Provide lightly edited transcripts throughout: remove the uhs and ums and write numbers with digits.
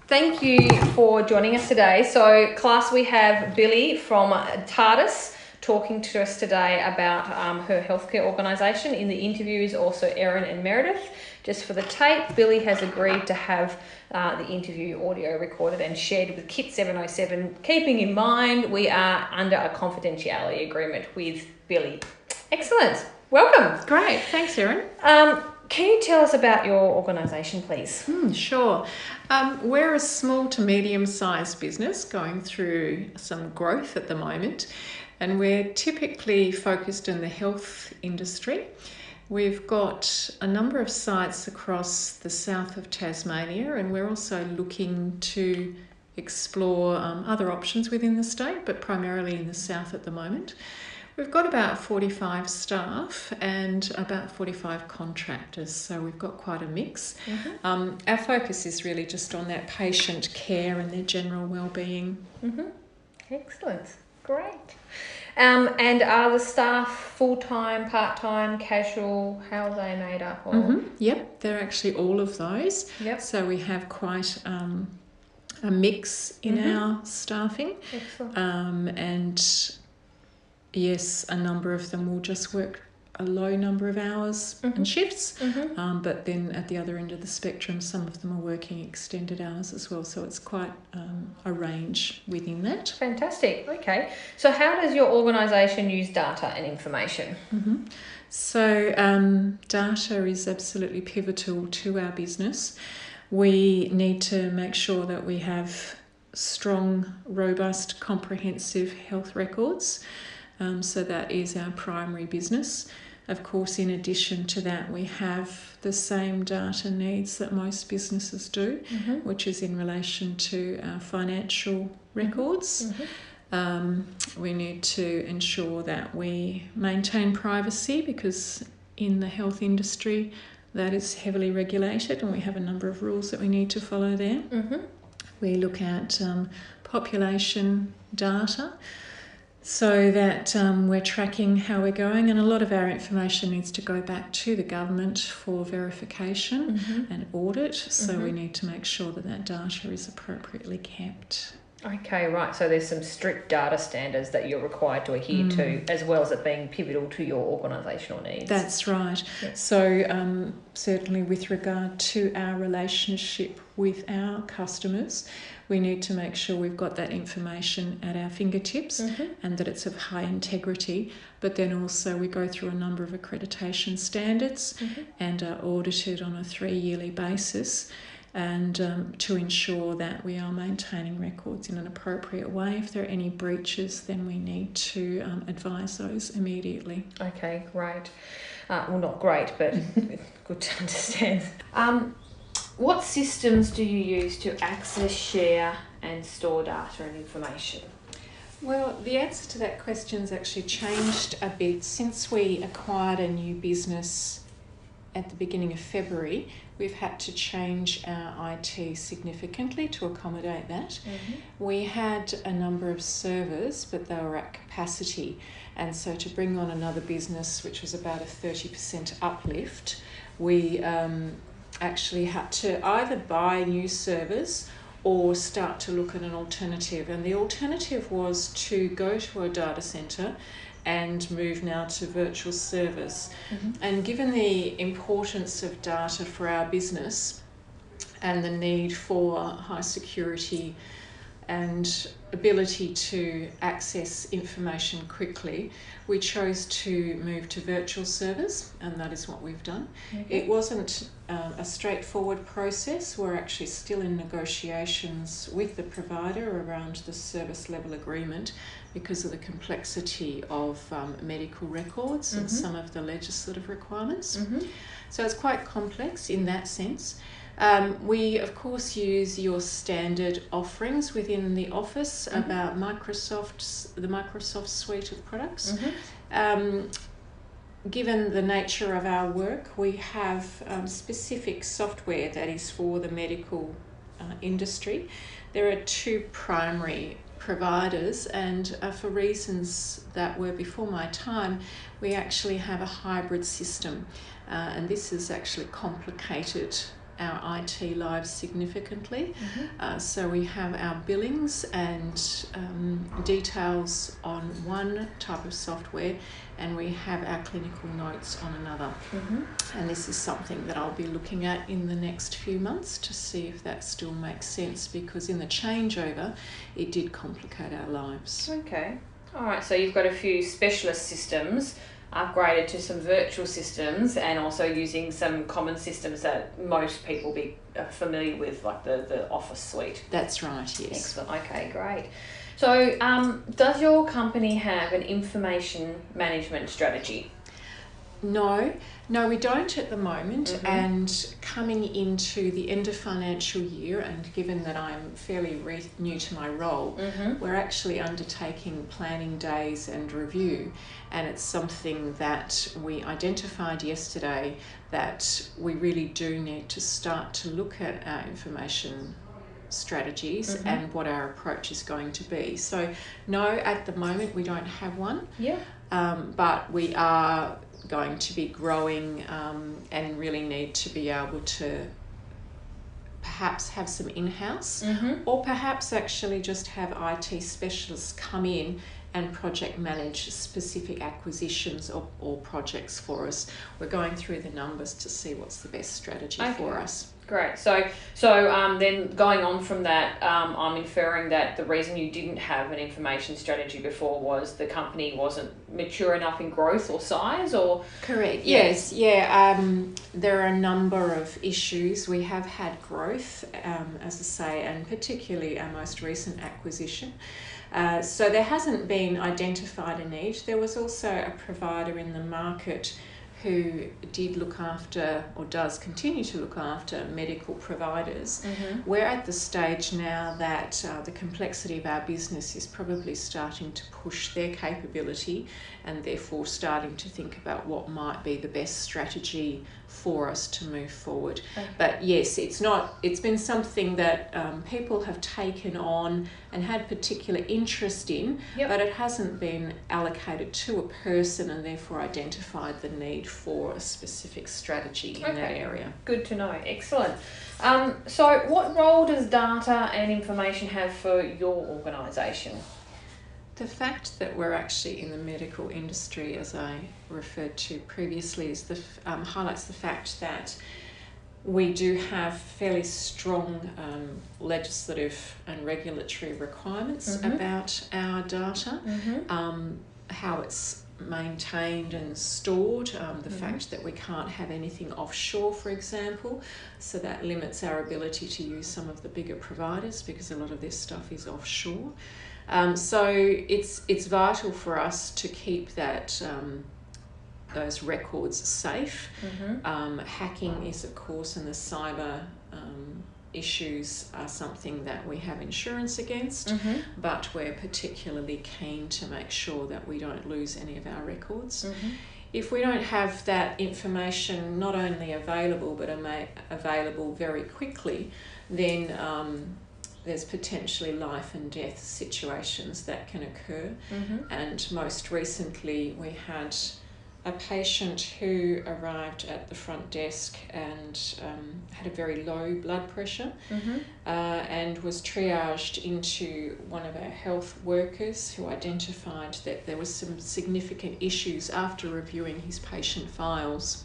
Thank you for joining us today. So, class, we have Billy from TARDIS talking to us today about her healthcare organisation. In the interview is also Erin and Meredith. Just for the tape, Billy has agreed to have the interview audio recorded and shared with KIT707, keeping in mind we are under a confidentiality agreement with Billy. Excellent. Welcome. Great. Thanks, Erin. Can you tell us about your organisation, please? Sure. We're a small to medium-sized business going through some growth at the moment, and we're typically focused in the health industry. We've got a number of sites across the south of Tasmania, and we're also looking to explore other options within the state, but primarily in the south at the moment. We've got about 45 staff and about 45 contractors, so we've got quite a mix. Our focus is really just on that patient care and their general well-being. Excellent. Great. And are the staff full-time, part-time, casual? How are they made up of? Yep, they're actually all of those. Yep. So we have quite a mix in our staffing. Excellent. And yes, a number of them will just work a low number of hours and shifts, but then at the other end of the spectrum, some of them are working extended hours as well. So it's quite a range within that. Fantastic. Okay. So how does your organisation use data and information? So data is absolutely pivotal to our business. We need to make sure that we have strong, robust, comprehensive health records. So that is our primary business. Of course, in addition to that, we have the same data needs that most businesses do, which is in relation to our financial records. We need to ensure that we maintain privacy, because in the health industry that is heavily regulated, and we have a number of rules that we need to follow there. We look at population data, so that we're tracking how we're going, and a lot of our information needs to go back to the government for verification and audit, so we need to make sure that that data is appropriately kept. Okay, right. So there's some strict data standards that you're required to adhere to, as well as it being pivotal to your organisational needs. That's right. Yep. So certainly with regard to our relationship with our customers, we need to make sure we've got that information at our fingertips and that it's of high integrity. But then also we go through a number of accreditation standards and are audited on a 3-yearly basis, and to ensure that we are maintaining records in an appropriate way. If there are any breaches, then we need to advise those immediately. Okay, great. Well, not great, but good to understand. What systems do you use to access, share and store data and information? Well, the answer to that question's actually changed a bit since we acquired a new business at the beginning of February. We've had to change our IT significantly to accommodate that. We had a number of servers, but they were at capacity. And so to bring on another business, which was about a 30% uplift, we actually had to either buy new servers or start to look at an alternative. And the alternative was to go to a data centre and move now to virtual servers. And given the importance of data for our business and the need for high security and ability to access information quickly, we chose to move to virtual servers, and that is what we've done. It wasn't a straightforward process. We're actually still in negotiations with the provider around the service level agreement because of the complexity of medical records and some of the legislative requirements. So it's quite complex in that sense. We, of course, use your standard offerings within the office about the Microsoft suite of products. Given the nature of our work, we have specific software that is for the medical industry. There are 2 primary providers, and for reasons that were before my time, we actually have a hybrid system, and this is actually complicated our IT lives significantly. So we have our billings and details on one type of software, and we have our clinical notes on another. And this is something that I'll be looking at in the next few months to see if that still makes sense, because in the changeover it did complicate our lives. Okay. All right, so you've got a few specialist systems upgraded to some virtual systems, and also using some common systems that most people be familiar with, like the Office suite. That's right, yes. Excellent. Okay, great. So does your company have an information management strategy? No, we don't at the moment. And coming into the end of financial year, and given that I'm fairly new to my role, we're actually undertaking planning days and review. And it's something that we identified yesterday, that we really do need to start to look at our information strategies and what our approach is going to be. So no, at the moment we don't have one. But we are going to be growing and really need to be able to perhaps have some in-house, or perhaps actually just have IT specialists come in and project manage specific acquisitions or projects for us. We're going through the numbers to see what's the best strategy for us. Great. So then going on from that, I'm inferring that the reason you didn't have an information strategy before was the company wasn't mature enough in growth or size, or? Correct. Yes. Yeah. There are a number of issues. We have had growth, as I say, and particularly our most recent acquisition. So there hasn't been identified a need. There was also a provider in the market who did look after, or does continue to look after, medical providers. We're at the stage now that the complexity of our business is probably starting to push their capability, and therefore starting to think about what might be the best strategy for us to move forward. But yes, it's been something that people have taken on and had particular interest in, but it hasn't been allocated to a person, and therefore identified the need for a specific strategy in that area. Good to know. Excellent. So what role does data and information have for your organisation? The fact that we're actually in the medical industry, as I referred to previously, is highlights the fact that we do have fairly strong legislative and regulatory requirements about our data, how it's maintained and stored, the fact that we can't have anything offshore, for example, so that limits our ability to use some of the bigger providers, because a lot of this stuff is offshore. So it's vital for us to keep that those records safe. Hacking is, of course, and the cyber issues are something that we have insurance against, but we're particularly keen to make sure that we don't lose any of our records. If we don't have that information not only available, but available very quickly, then there's potentially life and death situations that can occur. And most recently we had a patient who arrived at the front desk and had a very low blood pressure, and was triaged into one of our health workers, who identified that there was some significant issues after reviewing his patient files.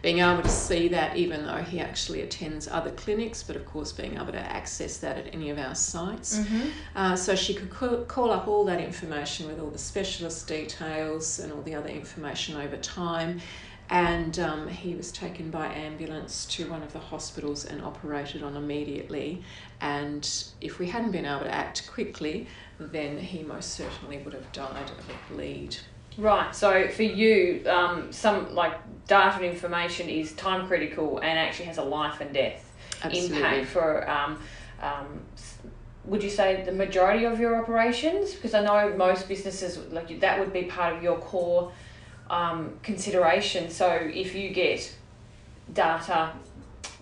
Being able to see that, even though he actually attends other clinics, but of course being able to access that at any of our sites. So she could call up all that information with all the specialist details and all the other information over time, and he was taken by ambulance to one of the hospitals and operated on immediately. And if we hadn't been able to act quickly, then he most certainly would have died of a bleed. Right, so for you, some like data and information is time critical and actually has a life and death impact for, would you say, the majority of your operations? Because I know most businesses, like, that would be part of your core consideration. So if you get data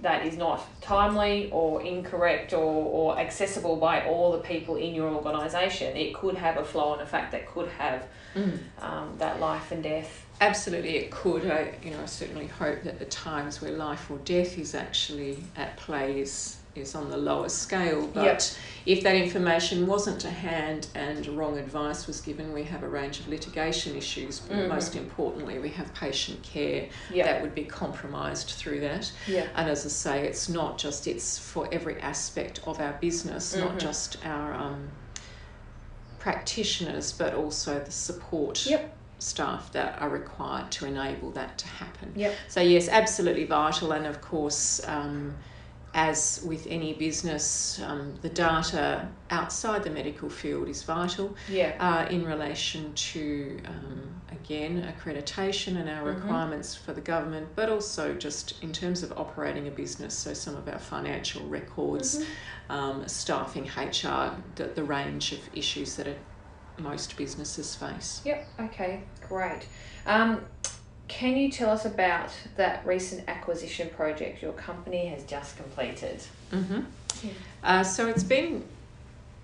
that is not timely or incorrect or accessible by all the people in your organisation, it could have a flow-on effect that could have that life and death. Absolutely, it could. I certainly hope that the times where life or death is actually at play is on the lower scale. But if that information wasn't to hand and wrong advice was given, we have a range of litigation issues. But most importantly, we have patient care that would be compromised through that. And as I say, it's for every aspect of our business, not just our practitioners, but also the support staff that are required to enable that to happen. So yes, absolutely vital. And of course, as with any business, the data outside the medical field is vital in relation to, again, accreditation and our requirements for the government, but also just in terms of operating a business, so some of our financial records, staffing, HR, the range of issues that most businesses face. Okay, great. Can you tell us about that recent acquisition project your company has just completed? So it's been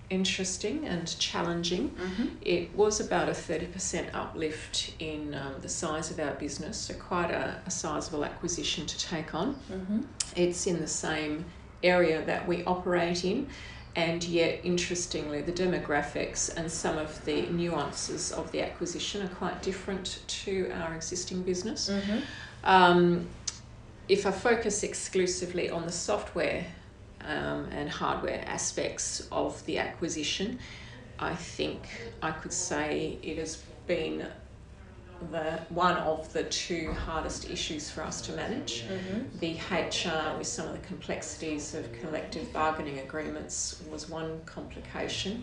interesting and challenging. It was about a 30% uplift in the size of our business, so quite a sizable acquisition to take on. It's in the same area that we operate in, and yet, interestingly, the demographics and some of the nuances of the acquisition are quite different to our existing business. If I focus exclusively on the software and hardware aspects of the acquisition, I think I could say it has been one of the two hardest issues for us to manage. The HR, with some of the complexities of collective bargaining agreements, was one complication.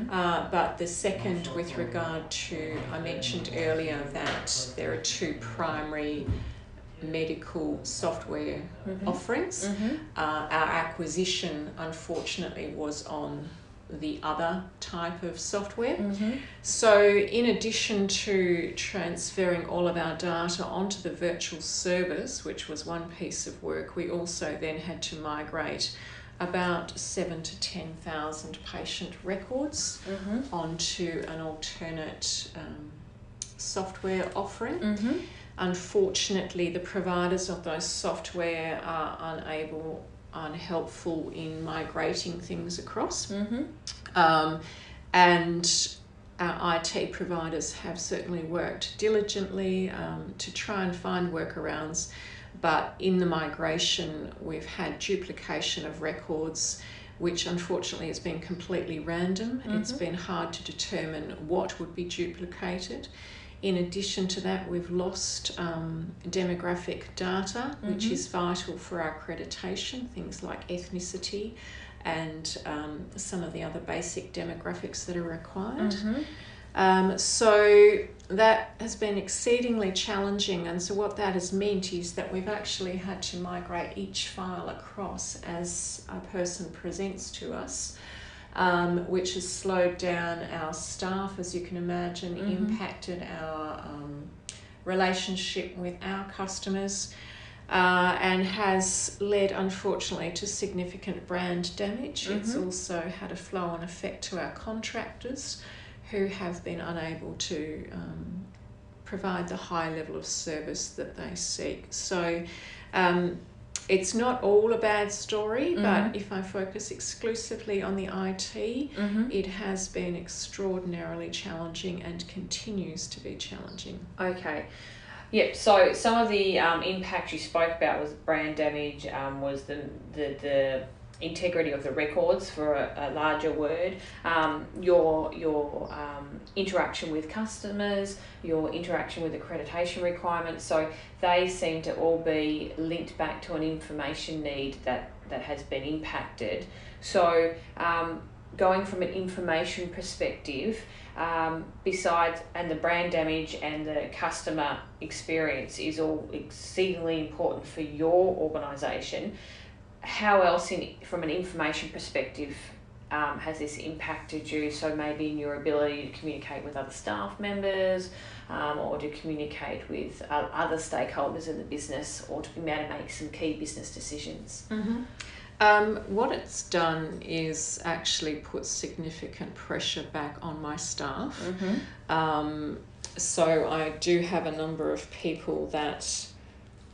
But the second, with regard to, I mentioned earlier that there are two primary medical software offerings. Our acquisition, unfortunately, was on the other type of software. So in addition to transferring all of our data onto the virtual servers, which was one piece of work, we also then had to migrate about 7,000 to 10,000 patient records onto an alternate software offering. Unfortunately, the providers of those software are unhelpful in migrating things across. And our IT providers have certainly worked diligently to try and find workarounds, but in the migration we've had duplication of records, which unfortunately has been completely random. It's been hard to determine what would be duplicated. In addition to that, we've lost demographic data, which is vital for our accreditation, things like ethnicity and some of the other basic demographics that are required. So that has been exceedingly challenging, and so what that has meant is that we've actually had to migrate each file across as a person presents to us. Which has slowed down our staff, as you can imagine, impacted our relationship with our customers, and has led, unfortunately, to significant brand damage. It's also had a flow-on effect to our contractors, who have been unable to provide the high level of service that they seek. So it's not all a bad story, but if I focus exclusively on the IT, it has been extraordinarily challenging and continues to be challenging. Okay. Yep, so some of the impact you spoke about was brand damage, was the integrity of the records, for a larger word, your interaction with customers, your interaction with accreditation requirements. So they seem to all be linked back to an information need that has been impacted. So going from an information perspective, besides, and the brand damage and the customer experience is all exceedingly important for your organisation, how else from an information perspective has this impacted you? So maybe in your ability to communicate with other staff members, or to communicate with other stakeholders in the business, or to be able to make some key business decisions. What it's done is actually put significant pressure back on my staff. So I do have a number of people that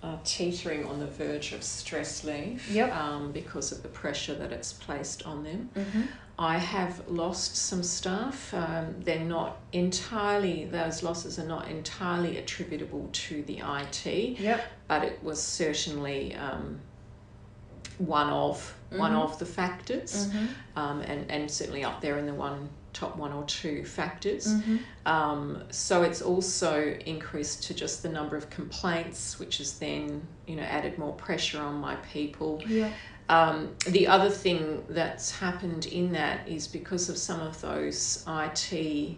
are teetering on the verge of stress leave because of the pressure that it's placed on them. I have lost some staff. They're not entirely, those losses are not entirely attributable to the IT, but it was certainly one of the factors, and certainly up there in the top one or two factors. So it's also increased to just the number of complaints, which has then added more pressure on my people. The other thing that's happened in that is because of some of those IT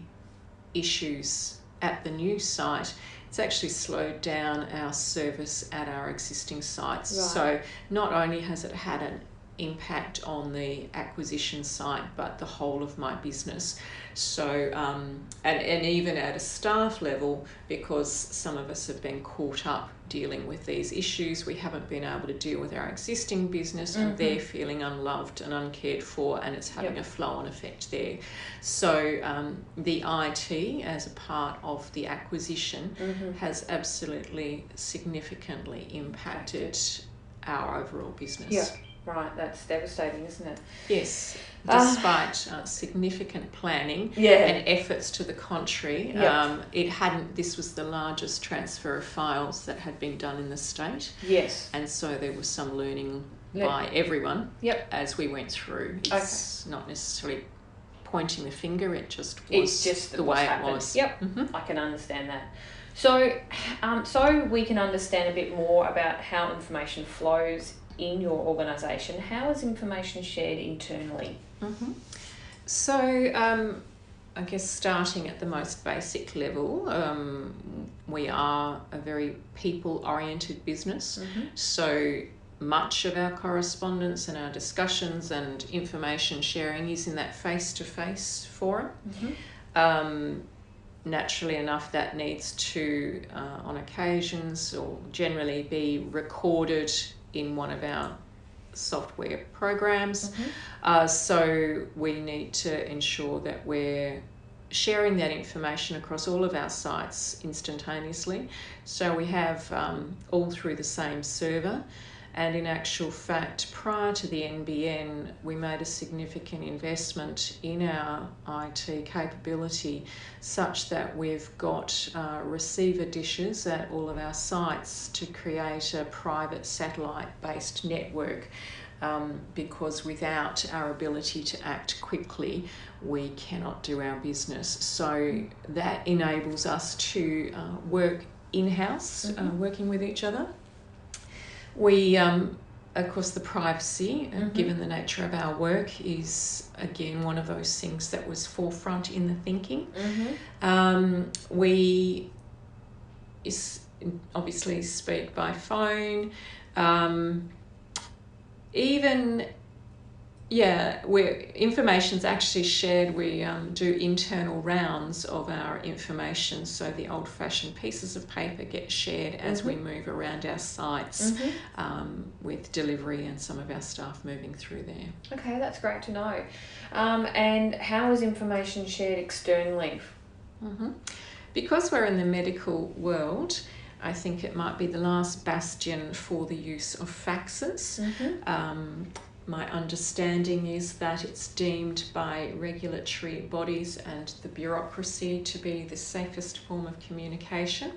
issues at the new site, it's actually slowed down our service at our existing sites. So not only has it had an impact on the acquisition site, but the whole of my business. So and even at a staff level, because some of us have been caught up dealing with these issues, we haven't been able to deal with our existing business, and they're feeling unloved and uncared for, and it's having a flow-on effect there. So the IT as a part of the acquisition has absolutely significantly impacted our overall business. Right, that's devastating, isn't it? Yes, despite significant planning and efforts to the contrary. This was the largest transfer of files that had been done in the state. And so there was some learning by everyone as we went through. It's not necessarily pointing the finger, it just was the way it was. I can understand that. So, so we can understand a bit more about how information flows in your organisation. How is information shared internally? So I guess starting at the most basic level, we are a very people-oriented business. So much of our correspondence and our discussions and information sharing is in that face-to-face forum. Naturally enough, that needs to, on occasions or generally, be recorded in one of our software programs. So we need to ensure that we're sharing that information across all of our sites instantaneously. So we have all through the same server. And in actual fact, prior to the NBN, we made a significant investment in our IT capability such that we've got receiver dishes at all of our sites to create a private satellite-based network, because without our ability to act quickly, we cannot do our business. So that enables us to work in-house, working with each other. We, of course, the privacy, given the nature of our work, is again one of those things that was forefront in the thinking. We obviously speak by phone, where information's actually shared. We do internal rounds of our information, so the old-fashioned pieces of paper get shared as we move around our sites, with delivery and some of our staff moving through there. Okay, that's great to know. And how is information shared externally? Because we're in the medical world, I think it might be the last bastion for the use of faxes. My understanding is that it's deemed by regulatory bodies and the bureaucracy to be the safest form of communication.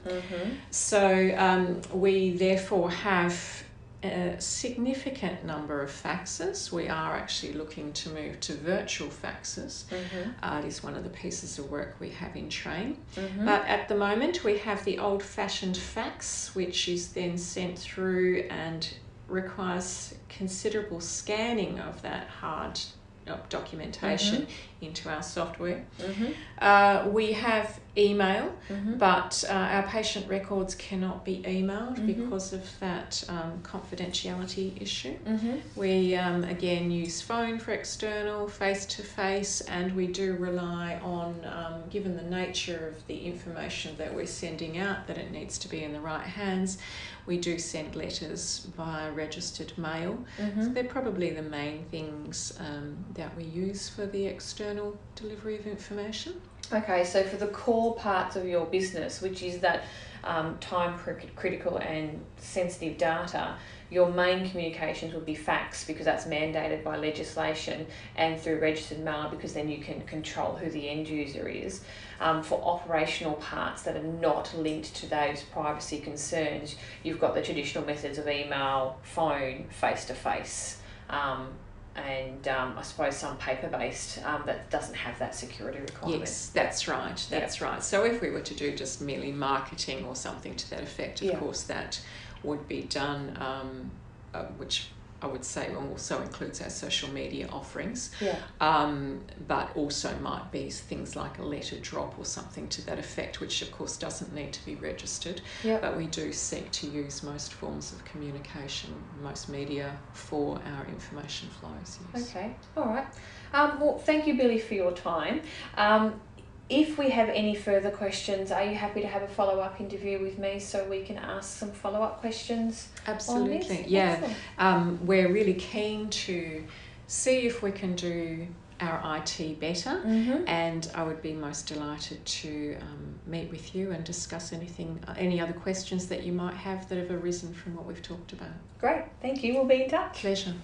So we therefore have a significant number of faxes. We are actually looking to move to virtual faxes. It is one of the pieces of work we have in train. But at the moment we have the old-fashioned fax, which is then sent through and requires considerable scanning of that hard documentation into our software. Mm-hmm. We have email, Mm-hmm. but our patient records cannot be emailed Mm-hmm. because of that confidentiality issue. Mm-hmm. We again use phone for external, face-to-face, and we do rely on, given the nature of the information that we're sending out, that it needs to be in the right hands, we do send letters via registered mail. Mm-hmm. So they're probably the main things that we use for the external delivery of information. Okay, so for the core parts of your business, which is that time critical and sensitive data, your main communications would be fax because that's mandated by legislation, and through registered mail because then you can control who the end user is. For operational parts that are not linked to those privacy concerns, you've got the traditional methods of email, phone, face-to-face, and I suppose some paper-based that doesn't have that security requirement. Yes, that's right. That's right. So if we were to do just merely marketing or something to that effect, of course that would be done, which I would say also includes our social media offerings, but also might be things like a letter drop or something to that effect, which of course doesn't need to be registered. But we do seek to use most forms of communication, most media for our information flows. Yes. Okay, all right. Well, thank you, Billy, for your time. If we have any further questions, are you happy to have a follow-up interview with me so we can ask some follow-up questions? Absolutely, yeah. We're really keen to see if we can do our IT better, and I would be most delighted to meet with you and discuss any other questions that you might have that have arisen from what we've talked about. Great, thank you. We'll be in touch. Pleasure.